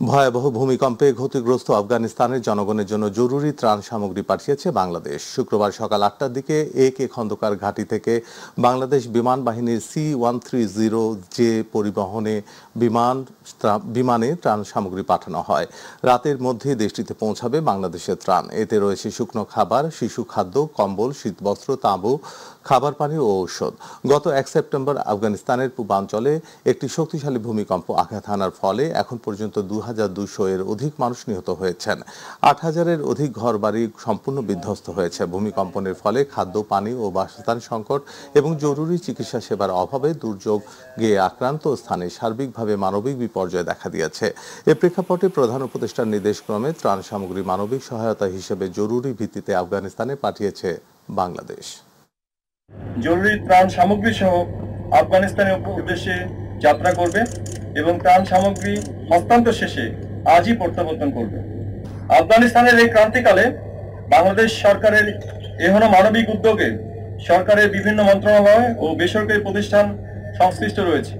ভয়াবহ ভূমিকম্পে ক্ষতিগ্রস্ত আফগানিস্তানের জনগণের জন্য জরুরি ত্রাণ সামগ্রী পাঠিয়েছে বাংলাদেশ। শুক্রবার সকাল ৮টার দিকে AK খন্দকার ঘাঁটি থেকে বাংলাদেশ বিমান বাহিনীর C-130J পরিবহনে বিমানে ত্রাণ সামগ্রী পাঠানো হয়। রাতের মধ্যে দেশটিতে পৌঁছাবে বাংলাদেশের ত্রাণ। এতে রয়েছে শুকনো খাবার, শিশু খাদ্য, কম্বল, শীতবস্ত্র, তাঁবু, খাবার পানি ও ঔষধ। গত ১ সেপ্টেম্বর আফগানিস্তানের পূর্বাঞ্চলে একটি শক্তিশালী ভূমিকম্প আঘাত হানার ফলে এখন পর্যন্ত ২,২০০ এর অধিক মানুষ নিহত হয়েছেন। ৮,০০০-এর অধিক ঘরবাড়ি সম্পূর্ণ বিধ্বস্ত হয়েছে। ভূমিকম্পনের ফলে খাদ্য, পানি ও বাসস্থান সংকট এবং জরুরি চিকিৎসা সেবার অভাবে দুর্যোগে আক্রান্ত স্থানে সার্বিকভাবে মানবিক বিপর্যয় দেখা দিয়েছে। এ প্রেক্ষাপটে প্রধান উপদেষ্টার নির্দেশক্রমে ত্রাণ সামগ্রী মানবিক সহায়তা হিসেবে জরুরি ভিত্তিতে আফগানিস্তানে পাঠিয়েছে বাংলাদেশ। জরুরি ত্রাণ সামগ্রী সহ আফগানিস্তানের উদ্দেশ্যে যাত্রা করবে এবং ত্রাণ সামগ্রী হস্তান্তর শেষে আজই প্রত্যাবর্তন করবে। আফগানিস্তানের এই ক্রান্তিকালে বাংলাদেশ সরকারের এহেন মানবিক উদ্যোগে সরকারের বিভিন্ন মন্ত্রণালয় ও বেসরকারি প্রতিষ্ঠান সংশ্লিষ্ট রয়েছে।